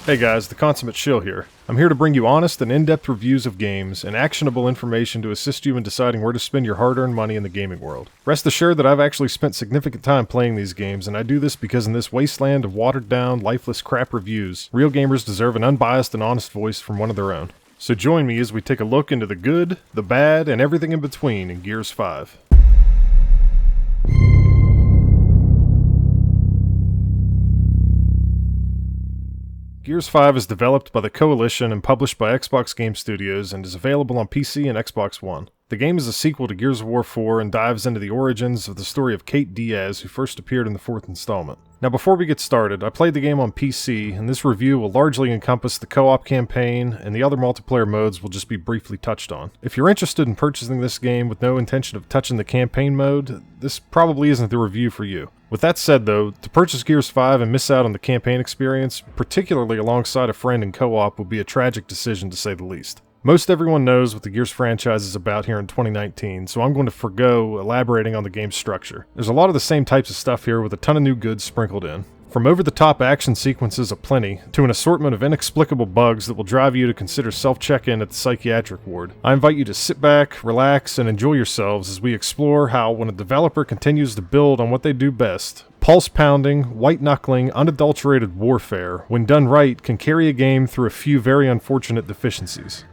Hey guys, the Consummate Shill here. I'm here to bring you honest and in-depth reviews of games and actionable information to assist you in deciding where to spend your hard-earned money in the gaming world. Rest assured that I've actually spent significant time playing these games, and I do this because in this wasteland of watered-down, lifeless crap reviews, real gamers deserve an unbiased and honest voice from one of their own. So join me as we take a look into the good, the bad, and everything in between in Gears 5. Gears 5 is developed by the Coalition and published by Xbox Game Studios and is available on PC and Xbox One. The game is a sequel to Gears of War 4 and dives into the origins of the story of Kate Diaz, who first appeared in the fourth installment. Now before we get started, I played the game on PC, and this review will largely encompass the co-op campaign, and the other multiplayer modes will just be briefly touched on. If you're interested in purchasing this game with no intention of touching the campaign mode, this probably isn't the review for you. With that said though, to purchase Gears 5 and miss out on the campaign experience, particularly alongside a friend in co-op, would be a tragic decision to say the least. Most everyone knows what the Gears franchise is about here in 2019, so I'm going to forgo elaborating on the game's structure. There's a lot of the same types of stuff here with a ton of new goods sprinkled in. From over-the-top action sequences aplenty, to an assortment of inexplicable bugs that will drive you to consider self-check-in at the psychiatric ward. I invite you to sit back, relax, and enjoy yourselves as we explore how, when a developer continues to build on what they do best, pulse-pounding, white-knuckling, unadulterated warfare, when done right, can carry a game through a few very unfortunate deficiencies.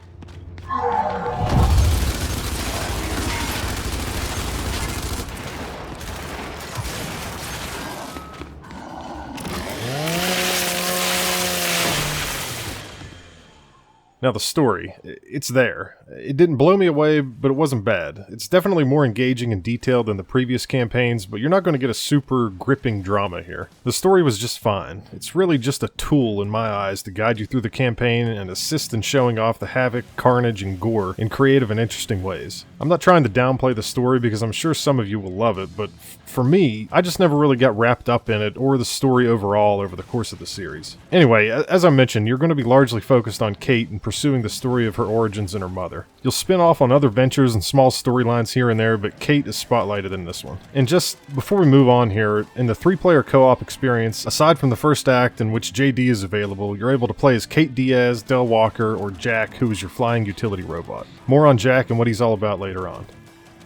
Now the story, it's there. It didn't blow me away, but it wasn't bad. It's definitely more engaging and detailed than the previous campaigns, but you're not going to get a super gripping drama here. The story was just fine. It's really just a tool in my eyes to guide you through the campaign and assist in showing off the havoc, carnage, and gore in creative and interesting ways. I'm not trying to downplay the story because I'm sure some of you will love it, but for me, I just never really got wrapped up in it or the story overall over the course of the series. Anyway, as I mentioned, you're going to be largely focused on Kate and pursuing the story of her origins and her mother. You'll spin off on other ventures and small storylines here and there, but Kate is spotlighted in this one. And just before we move on here, in the 3-player co-op experience, aside from the first act in which JD is available, you're able to play as Kate Diaz, Del Walker, or Jack, who is your flying utility robot. More on Jack and what he's all about later on.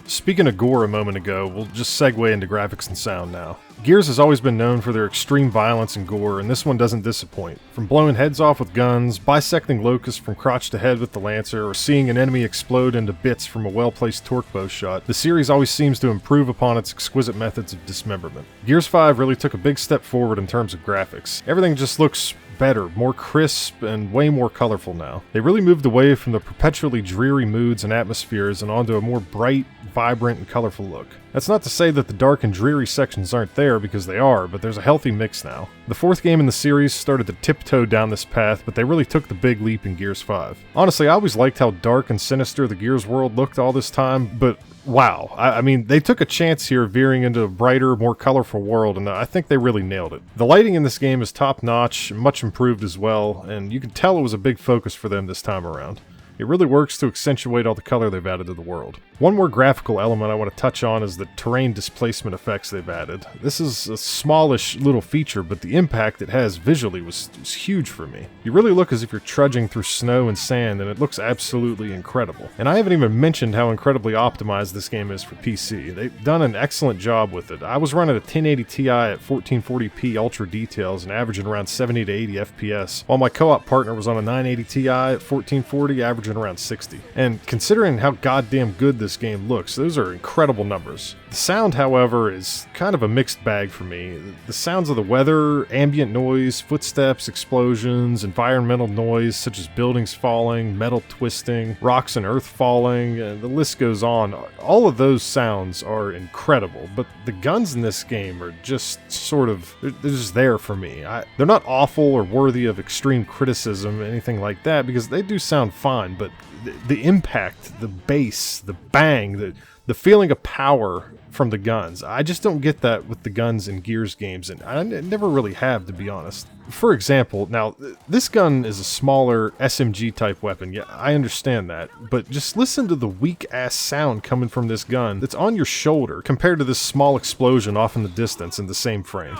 Speaking of gore a moment ago, we'll just segue into graphics and sound now. Gears has always been known for their extreme violence and gore, and this one doesn't disappoint. From blowing heads off with guns, bisecting locusts from crotch to head with the Lancer, or seeing an enemy explode into bits from a well-placed torque bow shot, the series always seems to improve upon its exquisite methods of dismemberment. Gears 5 really took a big step forward in terms of graphics. Everything just looks better, more crisp, and way more colorful now. They really moved away from the perpetually dreary moods and atmospheres and onto a more bright, vibrant, and colorful look. That's not to say that the dark and dreary sections aren't there, because they are, but there's a healthy mix now. The fourth game in the series started to tiptoe down this path, but they really took the big leap in Gears 5. Honestly, I always liked how dark and sinister the Gears world looked all this time, but wow, I mean, they took a chance here veering into a brighter, more colorful world, and I think they really nailed it. The lighting in this game is top-notch, much improved as well, and you can tell it was a big focus for them this time around. It really works to accentuate all the color they've added to the world. One more graphical element I want to touch on is the terrain displacement effects they've added. This is a smallish little feature, but the impact it has visually was huge for me. You really look as if you're trudging through snow and sand, and it looks absolutely incredible. And I haven't even mentioned how incredibly optimized this game is for PC. They've done an excellent job with it. I was running a 1080 Ti at 1440p ultra details and averaging around 70 to 80 FPS, while my co-op partner was on a 980 Ti at 1440, averaging around 60. And considering how goddamn good this game looks, those are incredible numbers. The sound, however, is kind of a mixed bag for me. The sounds of the weather, ambient noise, footsteps, explosions, environmental noise such as buildings falling, metal twisting, rocks and earth falling, and the list goes on. All of those sounds are incredible, but the guns in this game are just sort of, they're just there for me. They're not awful or worthy of extreme criticism, anything like that, because they do sound fine, but the impact, the bass, the bang, the feeling of power from the guns. I just don't get that with the guns in Gears games, and I never really have, to be honest. For example, now, this gun is a smaller SMG type weapon, yeah, I understand that, but just listen to the weak-ass sound coming from this gun that's on your shoulder compared to this small explosion off in the distance in the same frame.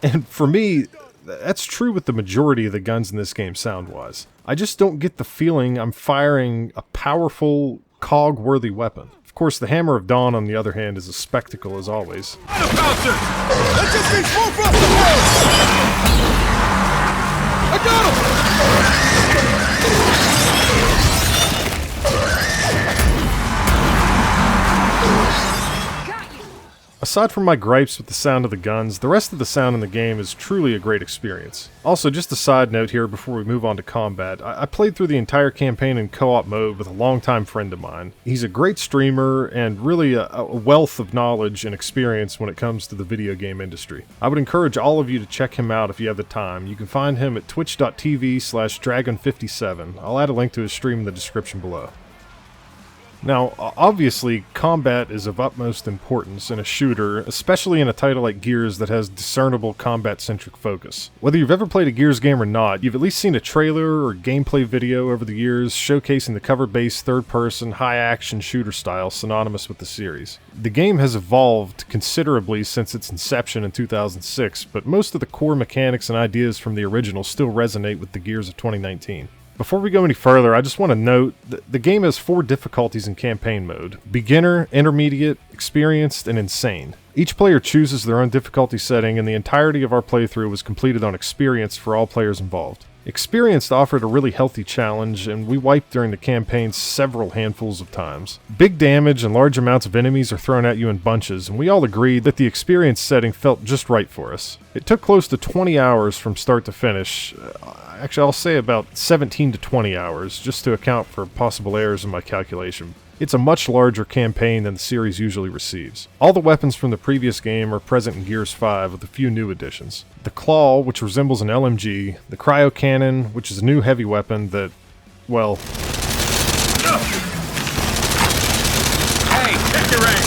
And for me, that's true with the majority of the guns in this game sound-wise. I just don't get the feeling I'm firing a powerful, cog-worthy weapon. Of course, the Hammer of Dawn, on the other hand, is a spectacle as always. That just means more for us to blow! I got Aside from my gripes with the sound of the guns, the rest of the sound in the game is truly a great experience. Also, just a side note here before we move on to combat, I played through the entire campaign in co-op mode with a longtime friend of mine. He's a great streamer and really a wealth of knowledge and experience when it comes to the video game industry. I would encourage all of you to check him out if you have the time. You can find him at twitch.tv/dragon57. I'll add a link to his stream in the description below. Now, obviously, combat is of utmost importance in a shooter, especially in a title like Gears that has discernible combat-centric focus. Whether you've ever played a Gears game or not, you've at least seen a trailer or gameplay video over the years showcasing the cover-based third-person, high-action shooter style synonymous with the series. The game has evolved considerably since its inception in 2006, but most of the core mechanics and ideas from the original still resonate with the Gears of 2019. Before we go any further, I just want to note that the game has 4 difficulties in campaign mode: beginner, intermediate, experienced, and insane. Each player chooses their own difficulty setting, and the entirety of our playthrough was completed on experience for all players involved. Experienced offered a really healthy challenge, and we wiped during the campaign several handfuls of times. Big damage and large amounts of enemies are thrown at you in bunches, and we all agreed that the experienced setting felt just right for us. It took close to 20 hours from start to finish. Actually, I'll say about 17 to 20 hours, just to account for possible errors in my calculation. It's a much larger campaign than the series usually receives. All the weapons from the previous game are present in Gears 5 with a few new additions. The Claw, which resembles an LMG, the Cryo Cannon, which is a new heavy weapon that, well... Hey, check your aim!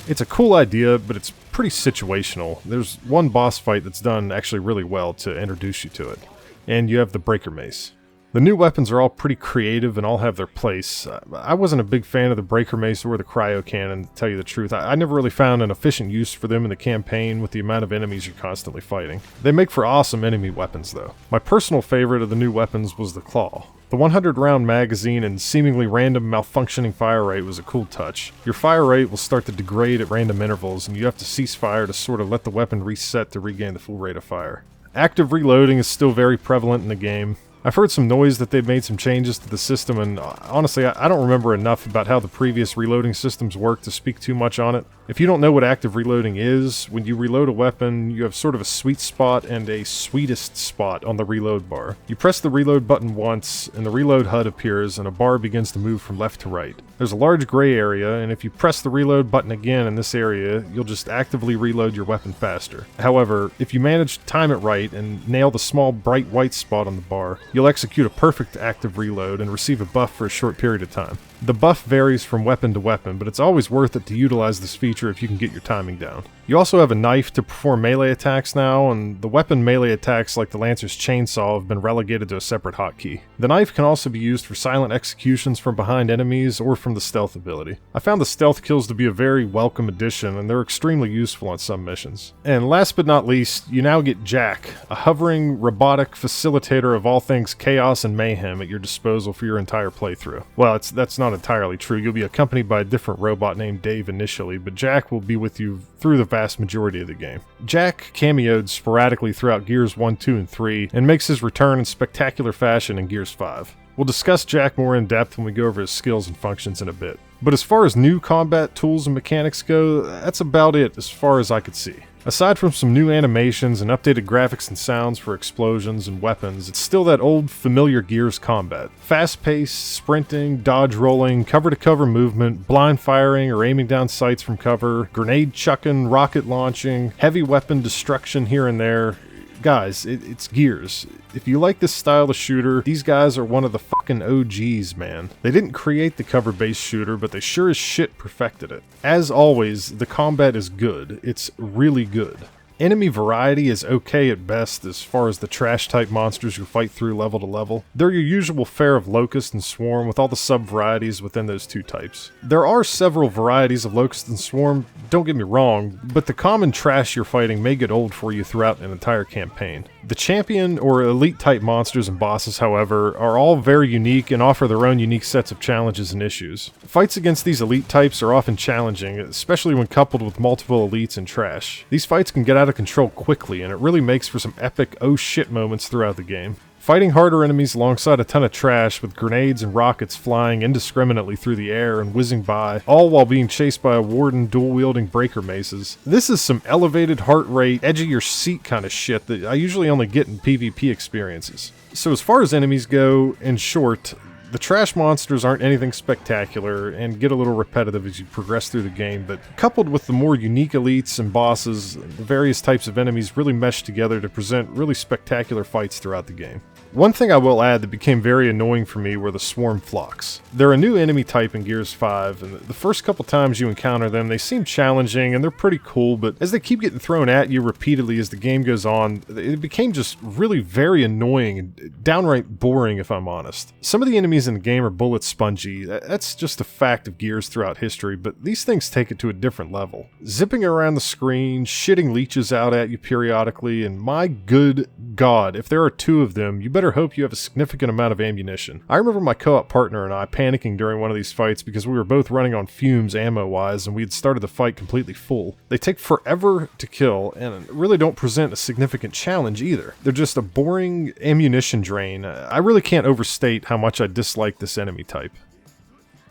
It's a cool idea, but it's pretty situational. There's one boss fight that's done actually really well to introduce you to it. And you have the Breaker Mace. The new weapons are all pretty creative and all have their place. I wasn't a big fan of the Breaker Mace or the Cryo Cannon, to tell you the truth. I never really found an efficient use for them in the campaign with the amount of enemies you're constantly fighting. They make for awesome enemy weapons, though. My personal favorite of the new weapons was the Claw. The 100-round magazine and seemingly random malfunctioning fire rate was a cool touch. Your fire rate will start to degrade at random intervals, and you have to cease fire to sort of let the weapon reset to regain the full rate of fire. Active reloading is still very prevalent in the game. I've heard some noise that they've made some changes to the system, and honestly, I don't remember enough about how the previous reloading systems work to speak too much on it. If you don't know what active reloading is, when you reload a weapon, you have sort of a sweet spot and a sweetest spot on the reload bar. You press the reload button once, and the reload HUD appears, and a bar begins to move from left to right. There's a large gray area, and if you press the reload button again in this area, you'll just actively reload your weapon faster. However, if you manage to time it right and nail the small bright white spot on the bar, you'll execute a perfect active reload and receive a buff for a short period of time. The buff varies from weapon to weapon, but it's always worth it to utilize this feature if you can get your timing down. You also have a knife to perform melee attacks now, and the weapon melee attacks like the Lancer's chainsaw have been relegated to a separate hotkey. The knife can also be used for silent executions from behind enemies or from the stealth ability. I found the stealth kills to be a very welcome addition, and they're extremely useful on some missions. And last but not least, you now get Jack, a hovering, robotic facilitator of all things chaos and mayhem at your disposal for your entire playthrough. Well, that's not entirely true. You'll be accompanied by a different robot named Dave initially, but Jack will be with you through the vast majority of the game. Jack cameoed sporadically throughout Gears 1, 2, and 3, and makes his return in spectacular fashion in Gears 5. We'll discuss Jack more in depth when we go over his skills and functions in a bit. But as far as new combat tools and mechanics go, that's about it as far as I could see. Aside from some new animations and updated graphics and sounds for explosions and weapons, it's still that old familiar Gears combat. Fast-paced, sprinting, dodge rolling, cover-to-cover movement, blind firing or aiming down sights from cover, grenade chucking, rocket launching, heavy weapon destruction here and there. Guys, it's Gears. If you like this style of shooter, these guys are one of the fucking OGs, man. They didn't create the cover-based shooter, but they sure as shit perfected it. As always, the combat is good. It's really good. Enemy variety is okay at best as far as the trash-type monsters you fight through level to level. They're your usual fare of Locust and Swarm with all the sub-varieties within those two types. There are several varieties of Locust and Swarm, don't get me wrong, but the common trash you're fighting may get old for you throughout an entire campaign. The champion or elite-type monsters and bosses, however, are all very unique and offer their own unique sets of challenges and issues. Fights against these elite types are often challenging, especially when coupled with multiple elites and trash. These fights can get out of control quickly, and it really makes for some epic oh shit moments throughout the game. Fighting harder enemies alongside a ton of trash with grenades and rockets flying indiscriminately through the air and whizzing by, all while being chased by a warden dual-wielding breaker maces. This is some elevated heart rate, edge-of-your-seat kind of shit that I usually only get in PvP experiences. So as far as enemies go, in short, the trash monsters aren't anything spectacular and get a little repetitive as you progress through the game, but coupled with the more unique elites and bosses, the various types of enemies really mesh together to present really spectacular fights throughout the game. One thing I will add that became very annoying for me were the swarm flocks. They're a new enemy type in Gears 5, and the first couple times you encounter them, they seem challenging and they're pretty cool, but as they keep getting thrown at you repeatedly as the game goes on, it became just really very annoying and downright boring if I'm honest. Some of the enemies in the game are bullet spongy. That's just a fact of Gears throughout history, but these things take it to a different level. Zipping around the screen, shitting leeches out at you periodically, and my good god, if there are two of them, you better hope you have a significant amount of ammunition. I remember my co-op partner and I panicking during one of these fights because we were both running on fumes ammo-wise and we had started the fight completely full. They take forever to kill and really don't present a significant challenge either. They're just a boring ammunition drain. I really can't overstate how much I dislike this enemy type.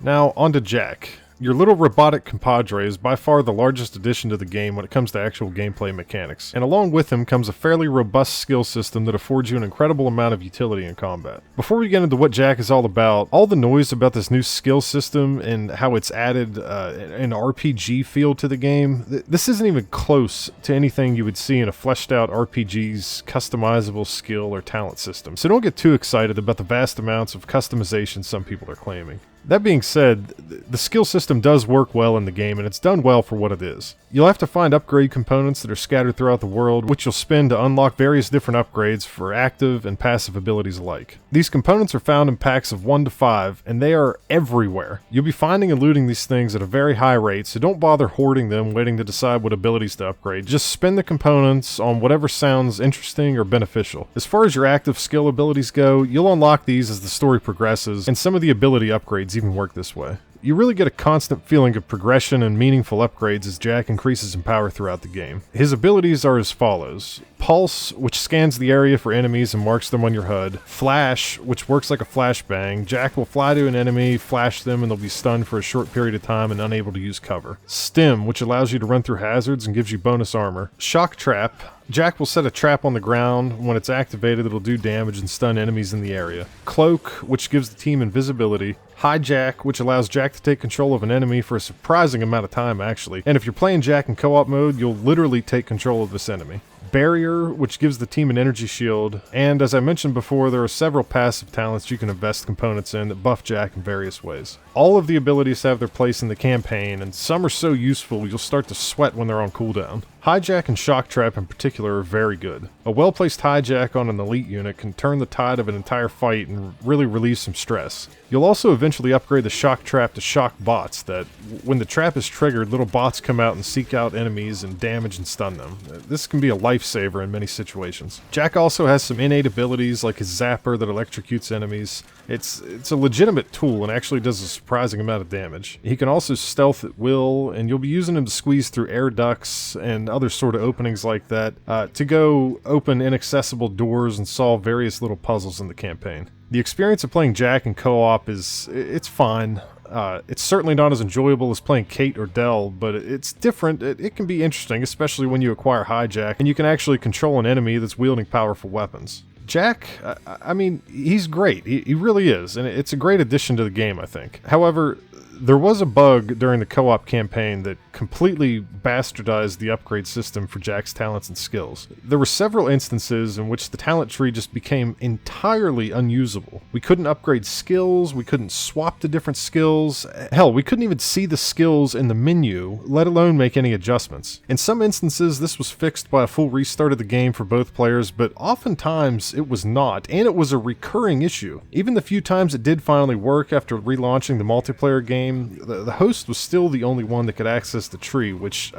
Now, on to Jack. Your little robotic compadre is by far the largest addition to the game when it comes to actual gameplay mechanics, and along with him comes a fairly robust skill system that affords you an incredible amount of utility in combat. Before we get into what Jack is all the noise about this new skill system and how it's added an RPG feel to the game, this isn't even close to anything you would see in a fleshed out RPG's customizable skill or talent system, so don't get too excited about the vast amounts of customization some people are claiming. That being said, the skill system does work well in the game, and it's done well for what it is. You'll have to find upgrade components that are scattered throughout the world, which you'll spend to unlock various different upgrades for active and passive abilities alike. These components are found in packs of 1 to 5, and they are everywhere. You'll be finding and looting these things at a very high rate, so don't bother hoarding them waiting to decide what abilities to upgrade. Just spend the components on whatever sounds interesting or beneficial. As far as your active skill abilities go, you'll unlock these as the story progresses, and some of the ability upgrades even work this way. You really get a constant feeling of progression and meaningful upgrades as Jack increases in power throughout the game. His abilities are as follows. Pulse, which scans the area for enemies and marks them on your HUD. Flash, which works like a flashbang. Jack will fly to an enemy, flash them, and they'll be stunned for a short period of time and unable to use cover. Stim, which allows you to run through hazards and gives you bonus armor. Shock Trap. Jack will set a trap on the ground. When it's activated, it'll do damage and stun enemies in the area. Cloak, which gives the team invisibility. Hijack, which allows Jack to take control of an enemy for a surprising amount of time, actually. And if you're playing Jack in co-op mode, you'll literally take control of this enemy. Barrier, which gives the team an energy shield, and as I mentioned before, there are several passive talents you can invest components in that buff Jack in various ways. All of the abilities have their place in the campaign, and some are so useful you'll start to sweat when they're on cooldown. Hijack and Shock Trap in particular are very good. A well-placed hijack on an elite unit can turn the tide of an entire fight and really relieve some stress. You'll also eventually upgrade the Shock Trap to Shock Bots that, when the trap is triggered, little bots come out and seek out enemies and damage and stun them. This can be a lifesaver in many situations. Jack also has some innate abilities like his Zapper that electrocutes enemies. It's a legitimate tool and actually does a surprising amount of damage. He can also stealth at will, and you'll be using him to squeeze through air ducts and other sort of openings like that to go open inaccessible doors and solve various little puzzles in the campaign. The experience of playing Jack in co-op it's fine. It's certainly not as enjoyable as playing Kate or Dell, but it's different. It can be interesting, especially when you acquire Hijack, and you can actually control an enemy that's wielding powerful weapons. Jack, I mean, he's great. He really is, and it's a great addition to the game, I think. However, There was a bug during the co-op campaign that completely bastardized the upgrade system for Jack's talents and skills. There were several instances in which the talent tree just became entirely unusable. We couldn't upgrade skills, we couldn't swap to different skills, hell, we couldn't even see the skills in the menu, let alone make any adjustments. In some instances, this was fixed by a full restart of the game for both players, but oftentimes it was not, and it was a recurring issue. Even the few times it did finally work after relaunching the multiplayer game, the host was still the only one that could access the tree, which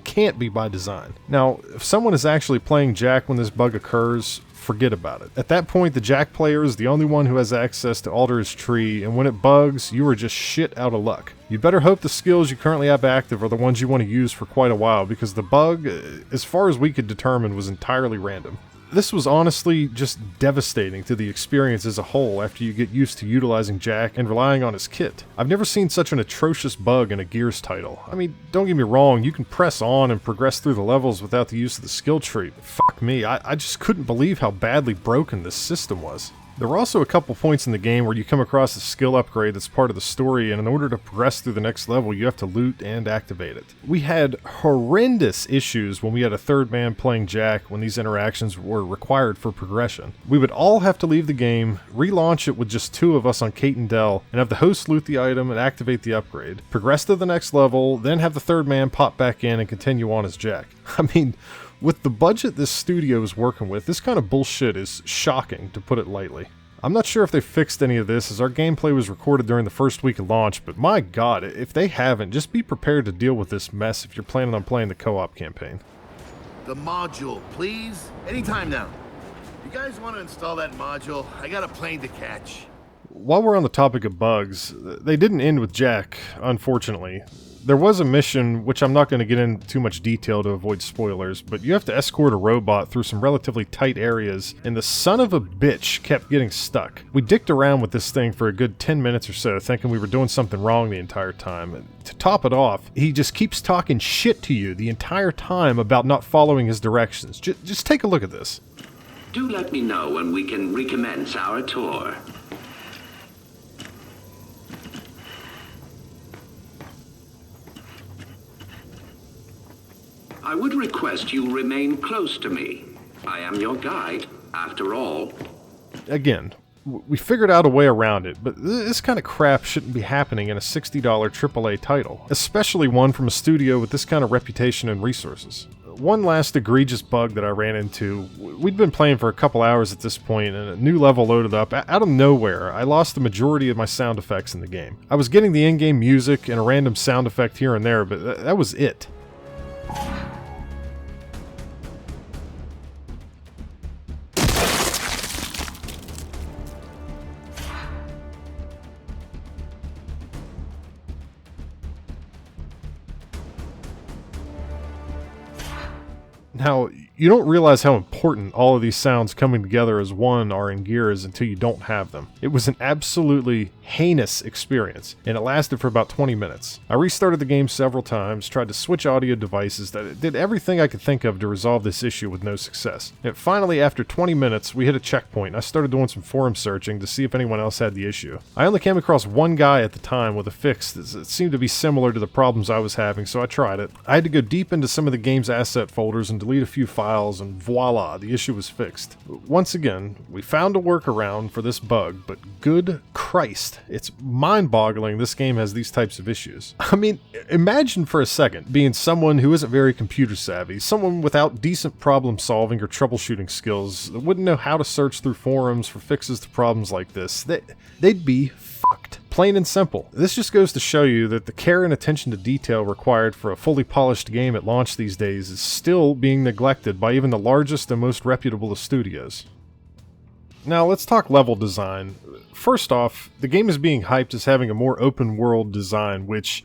can't be by design. Now, if someone is actually playing Jack when this bug occurs, forget about it. At that point, the Jack player is the only one who has access to alter his tree, and when it bugs, you are just shit out of luck. You better hope the skills you currently have active are the ones you want to use for quite a while, because the bug, as far as we could determine, was entirely random. This was honestly just devastating to the experience as a whole after you get used to utilizing Jack and relying on his kit. I've never seen such an atrocious bug in a Gears title. I mean, don't get me wrong, you can press on and progress through the levels without the use of the skill tree, but fuck me, I just couldn't believe how badly broken this system was. There were also a couple points in the game where you come across a skill upgrade that's part of the story, and in order to progress through the next level, you have to loot and activate it. We had horrendous issues when we had a third man playing Jack when these interactions were required for progression. We would all have to leave the game, relaunch it with just two of us on Kate and Dell, and have the host loot the item and activate the upgrade, progress to the next level, then have the third man pop back in and continue on as Jack. I mean, with the budget this studio is working with, this kind of bullshit is shocking, to put it lightly. I'm not sure if they fixed any of this, as our gameplay was recorded during the first week of launch, but my god, if they haven't, just be prepared to deal with this mess if you're planning on playing the co-op campaign. The module, please. Anytime now. You guys want to install that module? I got a plane to catch. While we're on the topic of bugs, they didn't end with Jack, unfortunately. There was a mission, which I'm not going to get into too much detail to avoid spoilers, but you have to escort a robot through some relatively tight areas, and the son of a bitch kept getting stuck. We dicked around with this thing for a good 10 minutes or so, thinking we were doing something wrong the entire time. And to top it off, he just keeps talking shit to you the entire time about not following his directions. Just take a look at this. Do let me know when we can recommence our tour. I would request you remain close to me. I am your guide, after all. Again, we figured out a way around it, but this kind of crap shouldn't be happening in a $60 AAA title, especially one from a studio with this kind of reputation and resources. One last egregious bug that I ran into, we'd been playing for a couple hours at this point, and a new level loaded up. Out of nowhere, I lost the majority of my sound effects in the game. I was getting the in-game music and a random sound effect here and there, but that was it. Now, you don't realize how important all of these sounds coming together as one are in Gears until you don't have them. It was an absolutely heinous experience, and it lasted for about 20 minutes. I restarted the game several times, tried to switch audio devices, did everything I could think of to resolve this issue with no success. And finally, after 20 minutes, we hit a checkpoint, and I started doing some forum searching to see if anyone else had the issue. I only came across one guy at the time with a fix that seemed to be similar to the problems I was having, so I tried it. I had to go deep into some of the game's asset folders and delete a few files, and voila, the issue was fixed. Once again, we found a workaround for this bug, but good Christ, it's mind-boggling this game has these types of issues. I mean, imagine for a second being someone who isn't very computer savvy, someone without decent problem solving or troubleshooting skills that wouldn't know how to search through forums for fixes to problems like this. They'd be fucked. Plain and simple. This just goes to show you that the care and attention to detail required for a fully polished game at launch these days is still being neglected by even the largest and most reputable of studios. Now let's talk level design. First off, the game is being hyped as having a more open world design, which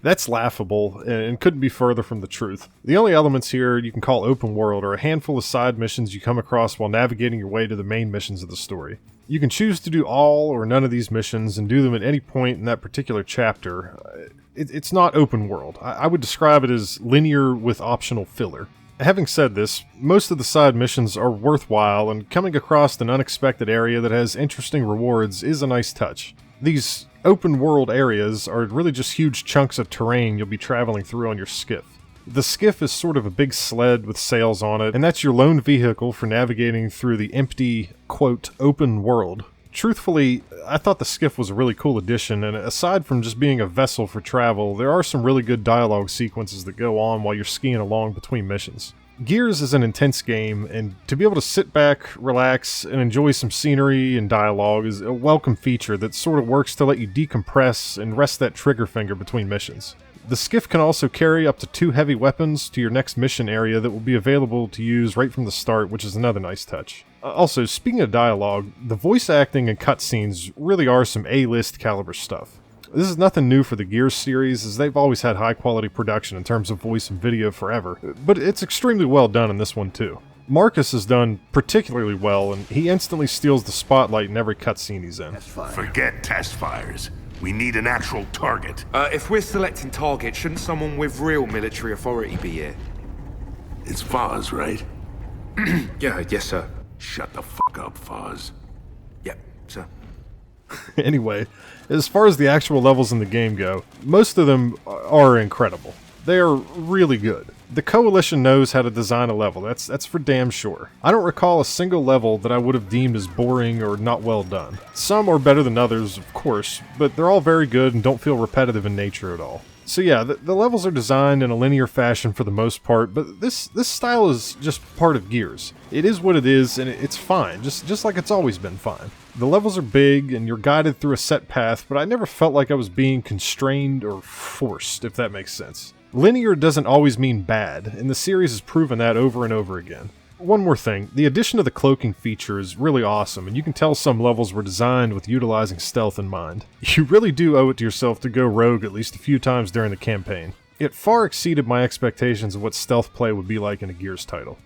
that's laughable and couldn't be further from the truth. The only elements here you can call open world are a handful of side missions you come across while navigating your way to the main missions of the story. You can choose to do all or none of these missions and do them at any point in that particular chapter. It's not open world. I would describe it as linear with optional filler. Having said this, most of the side missions are worthwhile, and coming across an unexpected area that has interesting rewards is a nice touch. These open world areas are really just huge chunks of terrain you'll be traveling through on your skiff. The skiff is sort of a big sled with sails on it, and that's your lone vehicle for navigating through the empty, quote, open world. Truthfully, I thought the skiff was a really cool addition, and aside from just being a vessel for travel, there are some really good dialogue sequences that go on while you're skiing along between missions. Gears is an intense game, and to be able to sit back, relax, and enjoy some scenery and dialogue is a welcome feature that sort of works to let you decompress and rest that trigger finger between missions. The skiff can also carry up to 2 heavy weapons to your next mission area that will be available to use right from the start, which is another nice touch. Also, speaking of dialogue, the voice acting and cutscenes really are some A-list caliber stuff. This is nothing new for the Gears series, as they've always had high-quality production in terms of voice and video forever, but it's extremely well done in this one too. Marcus is done particularly well, and he instantly steals the spotlight in every cutscene he's in. Forget test fires. We need an actual target. If we're selecting targets, shouldn't someone with real military authority be here? It's Foz, right? Yes, sir. Shut the fuck up, Foz. Yep, sir. Anyway, as far as the actual levels in the game go, most of them are incredible. They are really good. The Coalition knows how to design a level, that's for damn sure. I don't recall a single level that I would have deemed as boring or not well done. Some are better than others, of course, but they're all very good and don't feel repetitive in nature at all. So yeah, the levels are designed in a linear fashion for the most part, but this style is just part of Gears. It is what it is, and it's fine, just like it's always been fine. The levels are big, and you're guided through a set path, but I never felt like I was being constrained or forced, if that makes sense. Linear doesn't always mean bad, and the series has proven that over and over again. One more thing, the addition of the cloaking feature is really awesome, and you can tell some levels were designed with utilizing stealth in mind. You really do owe it to yourself to go rogue at least a few times during the campaign. It far exceeded my expectations of what stealth play would be like in a Gears title.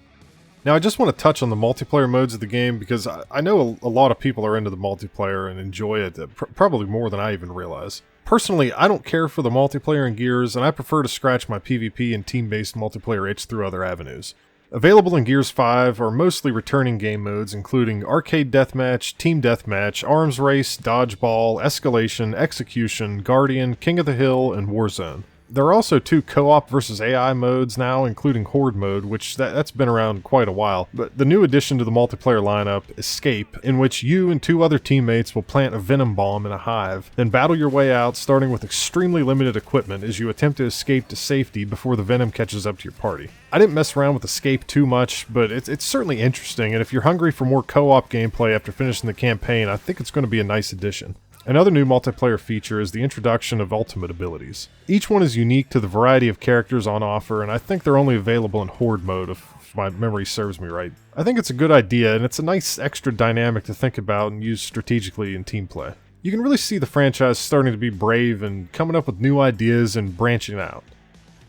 Now I just want to touch on the multiplayer modes of the game because I know a lot of people are into the multiplayer and enjoy it, probably more than I even realize. Personally, I don't care for the multiplayer in Gears, and I prefer to scratch my PvP and team-based multiplayer itch through other avenues. Available in Gears 5 are mostly returning game modes, including Arcade Deathmatch, Team Deathmatch, Arms Race, Dodgeball, Escalation, Execution, Guardian, King of the Hill, and Warzone. There are also 2 co-op versus AI modes now, including Horde mode, which that's been around quite a while. But the new addition to the multiplayer lineup, Escape, in which you and 2 other teammates will plant a venom bomb in a hive, then battle your way out, starting with extremely limited equipment as you attempt to escape to safety before the venom catches up to your party. I didn't mess around with Escape too much, but it's certainly interesting, and if you're hungry for more co-op gameplay after finishing the campaign, I think it's going to be a nice addition. Another new multiplayer feature is the introduction of ultimate abilities. Each one is unique to the variety of characters on offer, and I think they're only available in Horde mode if my memory serves me right. I think it's a good idea, and it's a nice extra dynamic to think about and use strategically in team play. You can really see the franchise starting to be brave and coming up with new ideas and branching out.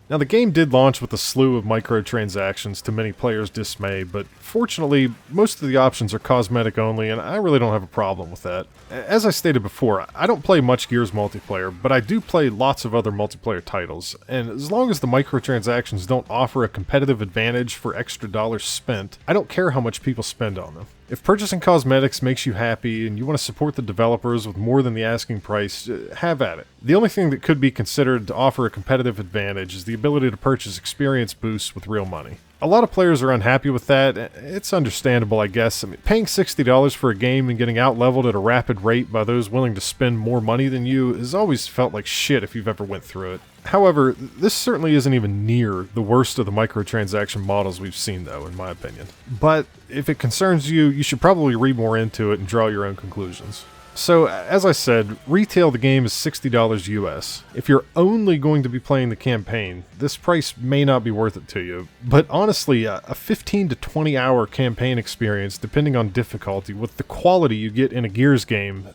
Now the game did launch with a slew of microtransactions to many players' dismay, but fortunately most of the options are cosmetic only, and I really don't have a problem with that. As I stated before, I don't play much Gears multiplayer, but I do play lots of other multiplayer titles, and as long as the microtransactions don't offer a competitive advantage for extra dollars spent, I don't care how much people spend on them. If purchasing cosmetics makes you happy and you want to support the developers with more than the asking price, have at it. The only thing that could be considered to offer a competitive advantage is the ability to purchase experience boosts with real money. A lot of players are unhappy with that. It's understandable, I guess. I mean, paying $60 for a game and getting out-leveled at a rapid rate by those willing to spend more money than you has always felt like shit if you've ever went through it. However, this certainly isn't even near the worst of the microtransaction models we've seen, though, in my opinion. But if it concerns you, you should probably read more into it and draw your own conclusions. So, as I said, retail the game is $60 US. If you're only going to be playing the campaign, this price may not be worth it to you. But honestly, a 15 to 20 hour campaign experience, depending on difficulty, with the quality you get in a Gears game,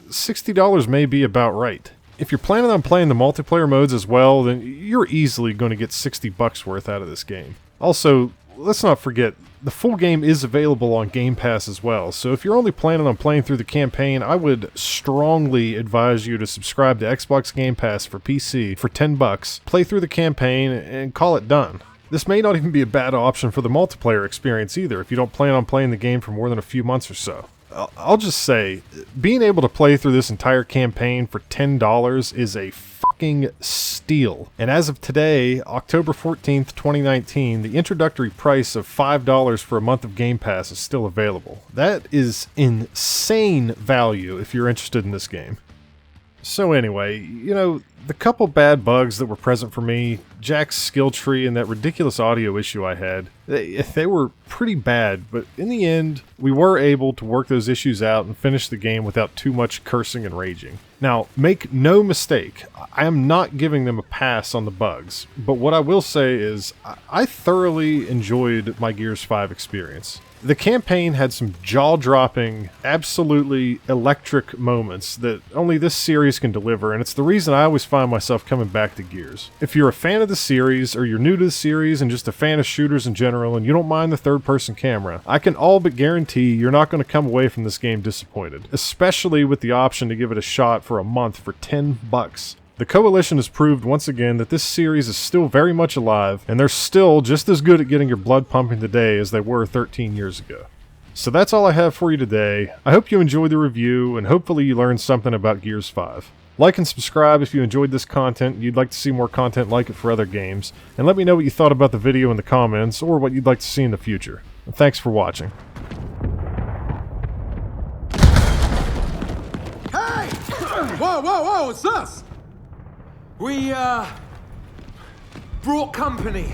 $60 may be about right. If you're planning on playing the multiplayer modes as well, then you're easily going to get $60 worth out of this game. Also, let's not forget, the full game is available on Game Pass as well, so if you're only planning on playing through the campaign, I would strongly advise you to subscribe to Xbox Game Pass for PC for $10, play through the campaign, and call it done. This may not even be a bad option for the multiplayer experience either, if you don't plan on playing the game for more than a few months or so. I'll just say, being able to play through this entire campaign for $10 is a fucking steal. And as of today, October 14th, 2019, the introductory price of $5 for a month of Game Pass is still available. That is insane value if you're interested in this game. So anyway, you know, the couple bad bugs that were present for me, Jack's skill tree and that ridiculous audio issue I had, they were pretty bad, but in the end, we were able to work those issues out and finish the game without too much cursing and raging. Now, make no mistake, I am not giving them a pass on the bugs, but what I will say is, I thoroughly enjoyed my Gears 5 experience. The campaign had some jaw-dropping, absolutely electric moments that only this series can deliver, and it's the reason I always find myself coming back to Gears. If you're a fan of the series, or you're new to the series and just a fan of shooters in general, and you don't mind the third-person camera, I can all but guarantee you're not going to come away from this game disappointed, especially with the option to give it a shot for a month for $10. The Coalition has proved once again that this series is still very much alive, and they're still just as good at getting your blood pumping today as they were 13 years ago. So that's all I have for you today. I hope you enjoyed the review, and hopefully you learned something about Gears 5. Like and subscribe if you enjoyed this content and you'd like to see more content like it for other games, and let me know what you thought about the video in the comments, or what you'd like to see in the future. And thanks for watching. Hey! Whoa, it's us! We, brought company.